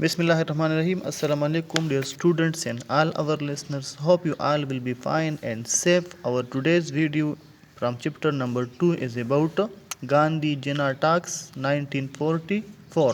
Bismillahirrahmanirrahim. Assalamu alaikum, dear students and all our listeners. Hope you all will be fine and safe. Our today's video from chapter number 2 is about Gandhi Jinnah Talks 1944.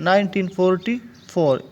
1944।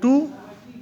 2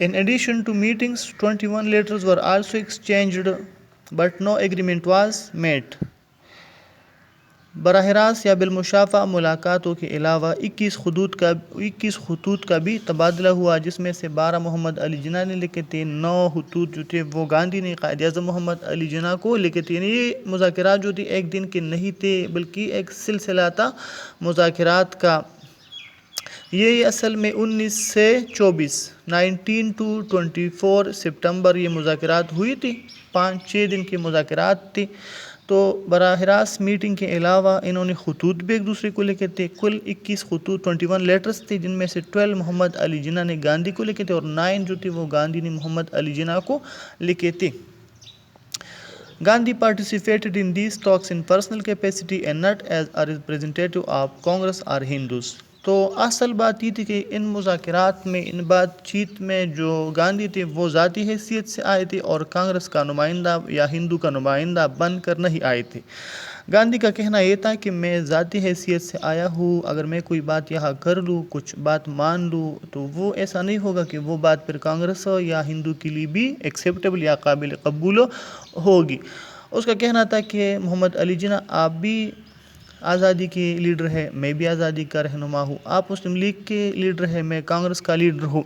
In addition to meetings, 21 letters were also exchanged, but no agreement was made. براہ راست یا بالمشافہ ملاقاتوں کے علاوہ 21 خطوط کا بھی تبادلہ ہوا، جس میں سے 12 محمد علی جناح نے لکھے تھے، 9 خطوط جو تھے وہ گاندھی نے قائد اعظم محمد علی جناح کو لکھے تھے. یعنی یہ مذاکرات جو تھے ایک دن کے نہیں تھے بلکہ ایک سلسلہ تھا مذاکرات کا. یہ اصل میں 19 to 24 سپٹمبر یہ مذاکرات ہوئی تھی. 5-6 دن کی مذاکرات تھی. تو براہ راست میٹنگ کے علاوہ انہوں نے خطوط بھی ایک دوسرے کو لکھے تھے. کل 21 خطوط 21 لیٹرز تھے، جن میں سے 12 محمد علی جناح نے گاندھی کو لکھے تھے اور 9 جو تھے وہ گاندھی نے محمد علی جناح کو لکھے تھے. Gandhi participated in these talks in personal capacity and not as a representative of Congress or Hindus. تو اصل بات یہ تھی کہ ان مذاکرات میں، ان بات چیت میں جو گاندھی تھے وہ ذاتی حیثیت سے آئے تھے اور کانگریس کا نمائندہ یا ہندو کا نمائندہ بن کر نہیں آئے تھے. گاندھی کا کہنا یہ تھا کہ میں ذاتی حیثیت سے آیا ہوں، اگر میں کوئی بات یہاں کر لوں، کچھ بات مان لوں، تو وہ ایسا نہیں ہوگا کہ وہ بات پھر کانگریس یا ہندو کے لیے بھی ایکسیپٹیبل یا قابل قبول ہوگی. اس کا کہنا تھا کہ محمد علی جناح آپ بھی آزادی کے لیڈر ہے، میں بھی آزادی کا رہنما ہوں، آپ مسلم لیگ کے لیڈر ہے، میں کانگریس کا لیڈر ہوں،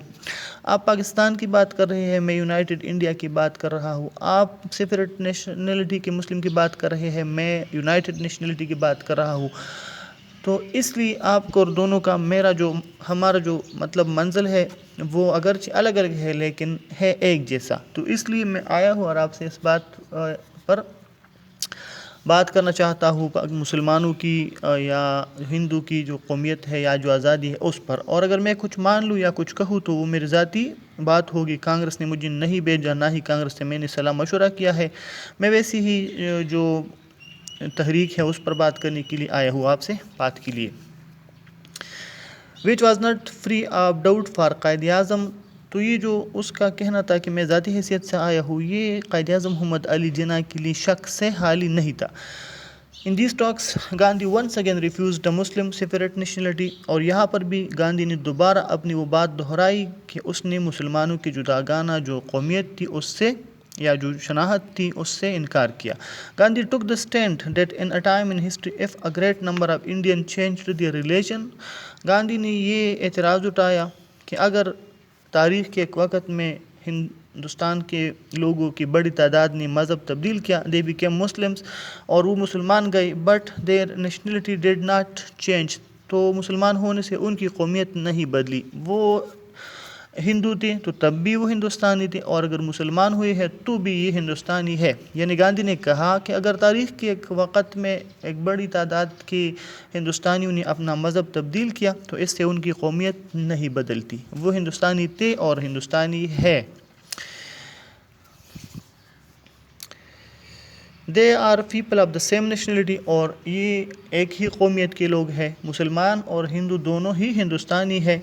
آپ پاکستان کی بات کر رہے ہیں، میں یونائٹڈ انڈیا کی بات کر رہا ہوں، آپ سیپریٹ نیشنلٹی کے مسلم کی بات کر رہے ہیں، میں یونائٹڈ نیشنلٹی کی بات کر رہا ہوں. تو اس لیے آپ کو دونوں کا ہمارا جو مطلب منزل ہے وہ اگرچہ الگ الگ ہے لیکن ہے ایک جیسا. تو اس لیے میں آیا ہوں اور آپ سے اس بات پر بات کرنا چاہتا ہوں، مسلمانوں کی یا ہندو کی جو قومیت ہے یا جو آزادی ہے اس پر. اور اگر میں کچھ مان لوں یا کچھ کہوں تو وہ میری ذاتی بات ہوگی. کانگریس نے مجھے نہیں بھیجا، نہ ہی کانگریس سے میں نے صلاح مشورہ کیا ہے. میں ویسی ہی جو تحریک ہے اس پر بات کرنے کے لیے آیا ہوں آپ سے بات کے لیے. which was not free of doubt for Quaid Azam. تو یہ جو اس کا کہنا تھا کہ میں ذاتی حیثیت سے آیا ہوں، یہ قائد اعظم محمد علی جناح کے لیے شک سے خالی نہیں تھا. In these talks, Gandhi once again refused the Muslim separate nationality. اور یہاں پر بھی گاندھی نے دوبارہ اپنی وہ بات دہرائی کہ اس نے مسلمانوں کی جداگانہ جو قومیت تھی اس سے یا جو شناخت تھی اس سے انکار کیا. Gandhi took the stand that in a time in history if a great number of Indians changed their religion. Gandhi نے یہ اعتراض اٹھایا کہ اگر تاریخ کے ایک وقت میں ہندوستان کے لوگوں کی بڑی تعداد نے مذہب تبدیل کیا، they became Muslims، اور وہ مسلمان گئے، but their nationality did not change. تو مسلمان ہونے سے ان کی قومیت نہیں بدلی. وہ ہندو تھے تو تب بھی وہ ہندوستانی تھے، اور اگر مسلمان ہوئے ہیں تو بھی یہ ہندوستانی ہے. یعنی گاندھی نے کہا کہ اگر تاریخ کے ایک وقت میں ایک بڑی تعداد کے ہندوستانیوں نے اپنا مذہب تبدیل کیا تو اس سے ان کی قومیت نہیں بدلتی، وہ ہندوستانی تھے اور ہندوستانی ہے. They are people of the same nationality. اور یہ ایک ہی قومیت کے لوگ ہیں، مسلمان اور ہندو دونوں ہی ہندوستانی ہے.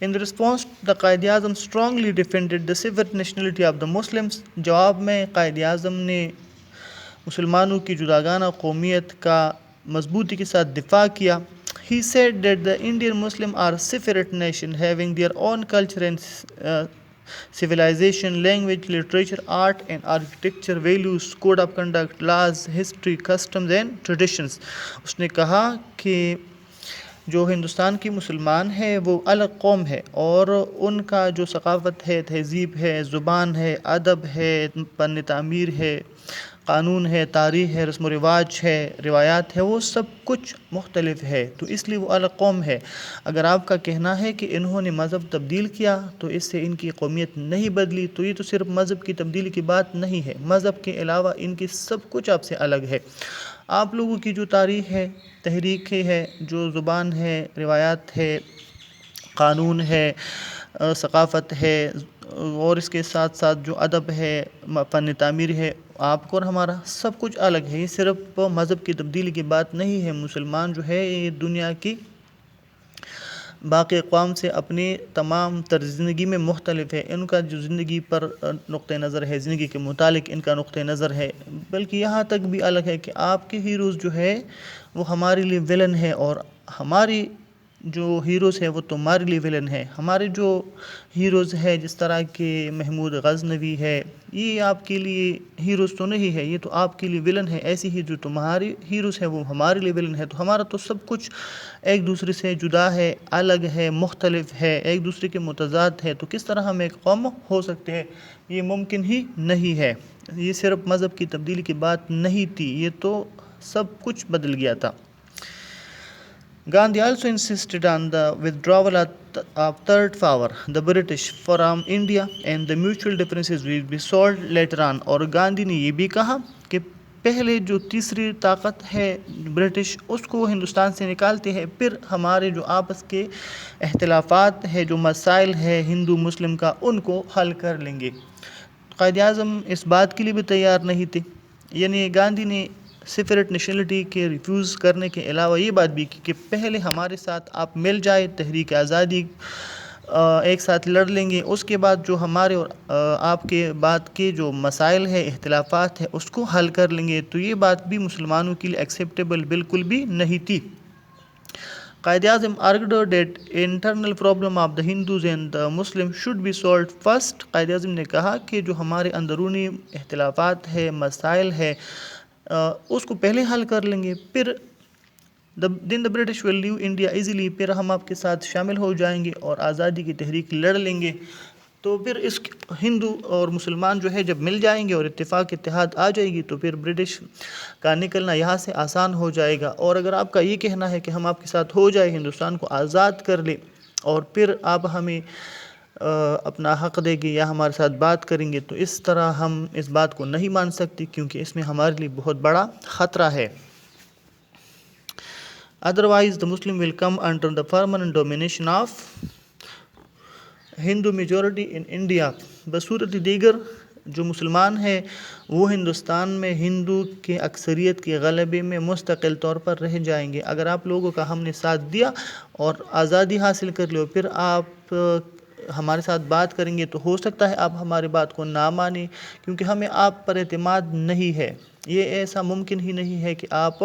In response, the Quaid Azam strongly defended the separate nationality of the Muslims. جواب میں قائد اعظم نے مسلمانوں کی جداگانہ قومیت کا مضبوطی کے ساتھ دفاع کیا. He said that the Indian Muslims are separate nation having their own culture and civilization, language, literature, art and architecture, values, code of conduct, laws, history, customs and traditions. اس نے کہا کہ جو ہندوستان کی مسلمان ہے وہ الگ قوم ہے اور ان کا جو ثقافت ہے، تہذیب ہے، زبان ہے، ادب ہے، فن تعمیر ہے، قانون ہے، تاریخ ہے، رسم و رواج ہے، روایات ہے، وہ سب کچھ مختلف ہے، تو اس لیے وہ الگ قوم ہے. اگر آپ کا کہنا ہے کہ انہوں نے مذہب تبدیل کیا تو اس سے ان کی قومیت نہیں بدلی، تو یہ تو صرف مذہب کی تبدیلی کی بات نہیں ہے، مذہب کے علاوہ ان کی سب کچھ آپ سے الگ ہے. آپ لوگوں کی جو تاریخ ہے، تحریک ہے، جو زبان ہے، روایات ہے، قانون ہے، ثقافت ہے، اور اس کے ساتھ ساتھ جو ادب ہے، فن تعمیر ہے، آپ کو اور ہمارا سب کچھ الگ ہے. یہ صرف مذہب کی تبدیلی کی بات نہیں ہے. مسلمان جو ہے یہ دنیا کی باقی اقوام سے اپنی تمام طرز زندگی میں مختلف ہے. ان کا جو زندگی پر نقطہ نظر ہے، زندگی کے متعلق ان کا نقطہ نظر ہے، بلکہ یہاں تک بھی الگ ہے کہ آپ کے ہیروز جو ہے وہ ہمارے لیے ویلن ہے اور ہماری جو ہیروز ہے وہ تمہارے لیے ویلن ہے. ہمارے جو ہیروز ہے جس طرح کے محمود غزنوی ہے، یہ آپ کے لیے ہیروز تو نہیں ہے، یہ تو آپ کے لیے ویلن ہے. ایسی ہی جو تمہاری ہیروز ہے وہ ہمارے لیے ویلن ہے. تو ہمارا تو سب کچھ ایک دوسرے سے جدا ہے، الگ ہے، مختلف ہے، ایک دوسرے کے متضاد ہے. تو کس طرح ہم ایک قوم ہو سکتے ہیں؟ یہ ممکن ہی نہیں ہے. یہ صرف مذہب کی تبدیلی کی بات نہیں تھی، یہ تو سب کچھ بدل گیا تھا. Gandhi also insisted on the withdrawal of third power, the British, from India, and the mutual differences will be solved later on. اور گاندھی نے یہ بھی کہا کہ پہلے جو تیسری طاقت ہے برٹش، اس کو ہندوستان سے نکالتے ہیں، پھر ہمارے جو آپس کے اختلافات ہے، جو مسائل ہے ہندو مسلم کا، ان کو حل کر لیں گے. قائد اعظم اس بات کے لیے بھی تیار نہیں تھے. یعنی گاندھی نے سپریٹ نیشنلٹی کے ریفیوز کرنے کے علاوہ یہ بات بھی کی کہ پہلے ہمارے ساتھ آپ مل جائے، تحریک آزادی ایک ساتھ لڑ لیں گے، اس کے بعد جو ہمارے اور آپ کے بعد کے جو مسائل ہے، اختلافات ہیں، اس کو حل کر لیں گے. تو یہ بات بھی مسلمانوں کے لیے ایکسیپٹیبل بالکل بھی نہیں تھی. Quaid Azam argued that internal problem of the Hindus and the Muslims should be solved first. قائد اعظم نے کہا کہ جو ہمارے اندرونی اختلافات ہے، مسائل ہے، اس کو پہلے حل کر لیں گے، پھر then the British will leave India easily. پھر ہم آپ کے ساتھ شامل ہو جائیں گے اور آزادی کی تحریک لڑ لیں گے. تو پھر اس ہندو اور مسلمان جو ہے جب مل جائیں گے اور اتحاد آ جائے گی، تو پھر برٹش کا نکلنا یہاں سے آسان ہو جائے گا. اور اگر آپ کا یہ کہنا ہے کہ ہم آپ کے ساتھ ہو جائے، ہندوستان کو آزاد کر لیں، اور پھر آپ ہمیں اپنا حق دیں گے یا ہمارے ساتھ بات کریں گے، تو اس طرح ہم اس بات کو نہیں مان سکتے، کیونکہ اس میں ہمارے لیے بہت بڑا خطرہ ہے. Otherwise, the Muslim will come under the permanent domination of Hindu majority in India. بصورت دیگر جو مسلمان ہیں وہ ہندوستان میں ہندو کے اکثریت کے غلبے میں مستقل طور پر رہ جائیں گے. اگر آپ لوگوں کا ہم نے ساتھ دیا اور آزادی حاصل کر لی، پھر آپ ہمارے ساتھ بات کریں گے، تو ہو سکتا ہے آپ ہماری بات کو نہ مانیں، کیونکہ ہمیں آپ پر اعتماد نہیں ہے. یہ ایسا ممکن ہی نہیں ہے کہ آپ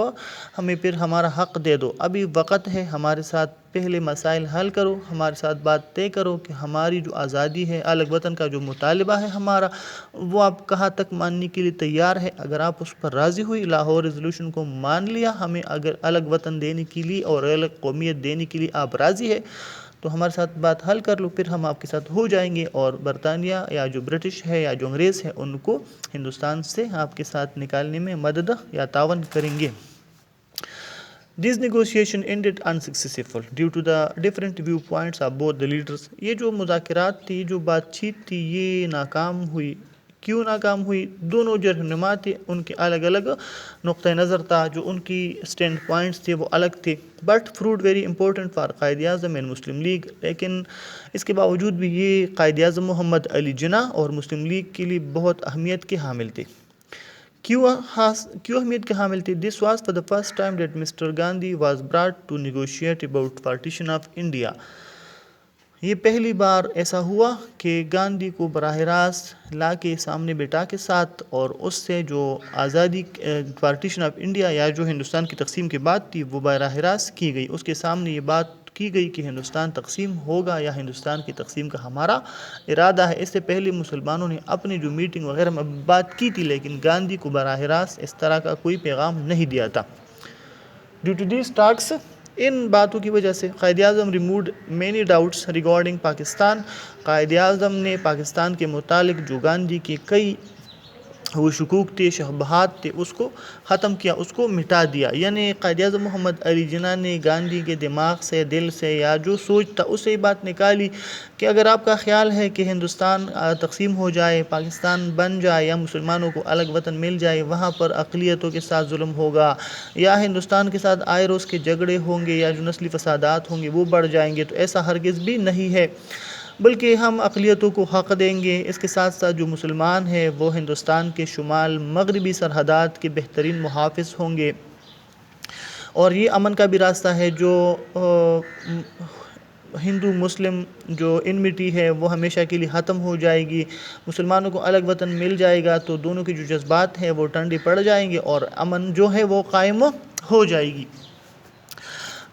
ہمیں پھر ہمارا حق دے دو. ابھی وقت ہے، ہمارے ساتھ پہلے مسائل حل کرو، ہمارے ساتھ بات طے کرو کہ ہماری جو آزادی ہے، الگ وطن کا جو مطالبہ ہے ہمارا، وہ آپ کہاں تک ماننے کے لیے تیار ہے. اگر آپ اس پر راضی ہوئی، لاہور ریزولوشن کو مان لیا، ہمیں اگر الگ وطن دینے کے لیے اور الگ قومیت دینے کے لیے آپ راضی ہے، تو ہمارے ساتھ بات حل کر لو، پھر ہم آپ کے ساتھ ہو جائیں گے، اور برطانیہ یا جو برٹش ہے یا جو انگریز ہے، ان کو ہندوستان سے آپ کے ساتھ نکالنے میں مدد یا تعاون کریں گے. This negotiation ended unsuccessful due to the different viewpoints of both the leaders. یہ جو مذاکرات تھی، جو بات چیت تھی، یہ ناکام ہوئی. کیوں ناکام ہوئی؟ دونوں جو رہنما تھے ان کے الگ الگ نقطہ نظر تھا، جو ان کی اسٹینڈ پوائنٹس تھے وہ الگ تھے. But proved very important for Quaid Azam and Muslim league. لیکن اس کے باوجود بھی یہ قائد اعظم محمد علی جناح اور مسلم لیگ کے لیے بہت اہمیت کے حامل تھے. کیوں اہمیت کے حامل تھے؟ This was for the first time that Mr. Gandhi was brought to negotiate about partition of India. یہ پہلی بار ایسا ہوا کہ گاندھی کو براہ راست لا کے سامنے بٹھا کے ساتھ، اور اس سے جو آزادی پارٹیشن آف انڈیا یا جو ہندوستان کی تقسیم کی بات تھی وہ براہ راست کی گئی. اس کے سامنے یہ بات کی گئی کہ ہندوستان تقسیم ہوگا یا ہندوستان کی تقسیم کا ہمارا ارادہ ہے. اس سے پہلے مسلمانوں نے اپنی جو میٹنگ وغیرہ میں بات کی تھی، لیکن گاندھی کو براہ راست اس طرح کا کوئی پیغام نہیں دیا تھا. ڈیو ٹو دیز ٹاکس، ان باتوں کی وجہ سے Quaid Azam removed many doubts regarding Pakistan. Quaid Azam نے پاکستان کے متعلق جو گاندھی کے کئی وہ شکوک تھے، شبہات تھے، اس کو ختم کیا، اس کو مٹا دیا. یعنی قائد اعظم محمد علی جناح نے گاندھی کے دماغ سے، دل سے، یا جو سوچ تھا اس سے یہ بات نکالی کہ اگر آپ کا خیال ہے کہ ہندوستان تقسیم ہو جائے، پاکستان بن جائے، یا مسلمانوں کو الگ وطن مل جائے، وہاں پر اقلیتوں کے ساتھ ظلم ہوگا، یا ہندوستان کے ساتھ آئے روز کے جھگڑے ہوں گے، یا جو نسلی فسادات ہوں گے وہ بڑھ جائیں گے، تو ایسا ہرگز بھی نہیں ہے، بلکہ ہم اقلیتوں کو حق دیں گے. اس کے ساتھ ساتھ جو مسلمان ہیں وہ ہندوستان کے شمال مغربی سرحدات کے بہترین محافظ ہوں گے، اور یہ امن کا بھی راستہ ہے. جو ہندو مسلم جو انمٹی ہے وہ ہمیشہ کے لیے ختم ہو جائے گی. مسلمانوں کو الگ وطن مل جائے گا تو دونوں کے جو جذبات ہیں وہ ٹھنڈے پڑ جائیں گے، اور امن جو ہے وہ قائم ہو جائے گی.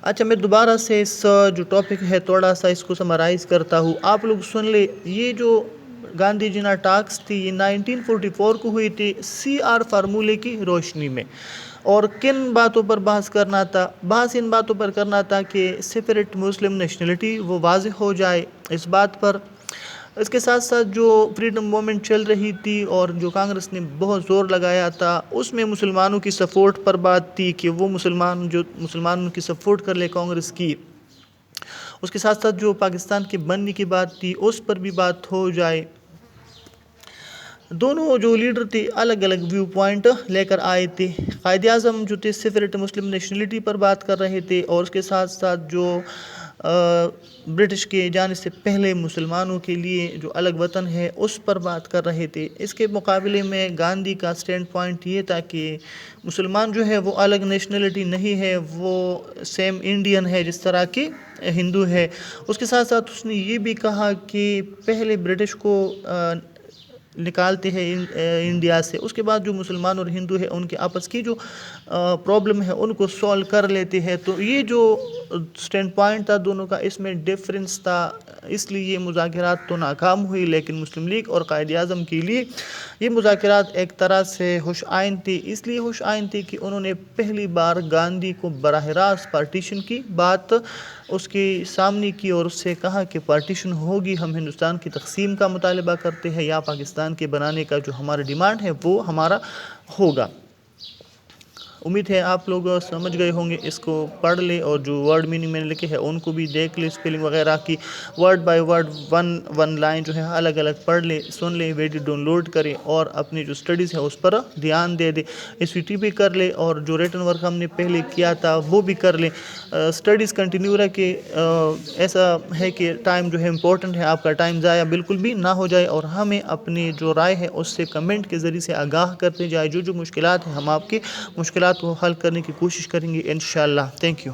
اچھا، میں دوبارہ سے اس جو ٹاپک ہے تھوڑا سا اس کو سمرائز کرتا ہوں، آپ لوگ سن لے۔ یہ جو گاندھی جنا ٹاکس تھی یہ 1944 کو ہوئی تھی CR فارمولے کی روشنی میں، اور کن باتوں پر بحث کرنا تھا؟ بحث ان باتوں پر کرنا تھا کہ سیپریٹ مسلم نیشنلٹی وہ واضح ہو جائے، اس بات پر۔ اس کے ساتھ ساتھ جو فریڈم موومنٹ چل رہی تھی اور جو کانگریس نے بہت زور لگایا تھا، اس میں مسلمانوں کی سپورٹ پر بات تھی کہ وہ مسلمانوں کی سپورٹ کر لے کانگریس کی۔ اس کے ساتھ ساتھ جو پاکستان کے بننے کی بات تھی اس پر بھی بات ہو جائے۔ دونوں جو لیڈر تھے الگ الگ ویو پوائنٹ لے کر آئے تھے۔ قائد اعظم جو تھے سیپریٹ مسلم نیشنلٹی پر بات کر رہے تھے، اور اس کے ساتھ ساتھ جو برٹش کے جانے سے پہلے مسلمانوں کے لیے جو الگ وطن ہے اس پر بات کر رہے تھے۔ اس کے مقابلے میں گاندھی کا سٹینڈ پوائنٹ یہ تھا کہ مسلمان جو ہے وہ الگ نیشنلٹی نہیں ہے، وہ سیم انڈین ہے جس طرح کہ ہندو ہے۔ اس کے ساتھ ساتھ اس نے یہ بھی کہا کہ پہلے برٹش کو نکالتے ہیں انڈیا سے، اس کے بعد جو مسلمان اور ہندو ہے ان کے آپس کی جو پرابلم ہے ان کو سولو کر لیتے ہیں۔ تو یہ جو سٹینڈ پوائنٹ تھا دونوں کا، اس میں ڈیفرنس تھا، اس لیے یہ مذاکرات تو ناکام ہوئی۔ لیکن مسلم لیگ اور قائد اعظم کے لیے یہ مذاکرات ایک طرح سے خوش آئند تھی، اس لیے خوش آئند تھی کہ انہوں نے پہلی بار گاندھی کو براہ راست پارٹیشن کی بات اس کے سامنے کی، اور اس سے کہا کہ پارٹیشن ہوگی، ہم ہندوستان کی تقسیم کا مطالبہ کرتے ہیں، یا پاکستان کے بنانے کا جو ہمارا ڈیمانڈ ہے وہ ہمارا ہوگا۔ امید ہے آپ لوگ سمجھ گئے ہوں گے، اس کو پڑھ لے اور جو ورڈ میننگ میں نے لکھے ہیں ان کو بھی دیکھ لے، اسپیلنگ وغیرہ کی word by word one line جو ہے الگ الگ پڑھ لے، سن لے، ویڈیو ڈاؤن لوڈ کرے اور اپنی جو اسٹڈیز ہے اس پر دھیان دے دے۔ SVT بھی کر لے اور جو ریٹن ورک ہم نے پہلے کیا تھا وہ بھی کر لے۔ اسٹڈیز کنٹینیو رکھے، ایسا ہے کہ ٹائم جو ہے امپورٹنٹ ہے، آپ کا ٹائم ضائع بالکل بھی نہ ہو جائے، اور ہمیں اپنی جو رائے ہے اس سے کمنٹ کے ذریعے سے آگاہ کرتے جائے۔ جو مشکلات ہیں ہم آپ کی مشکلات کو حل کرنے کی کوشش کریں گے انشاءاللہ۔ Thank you.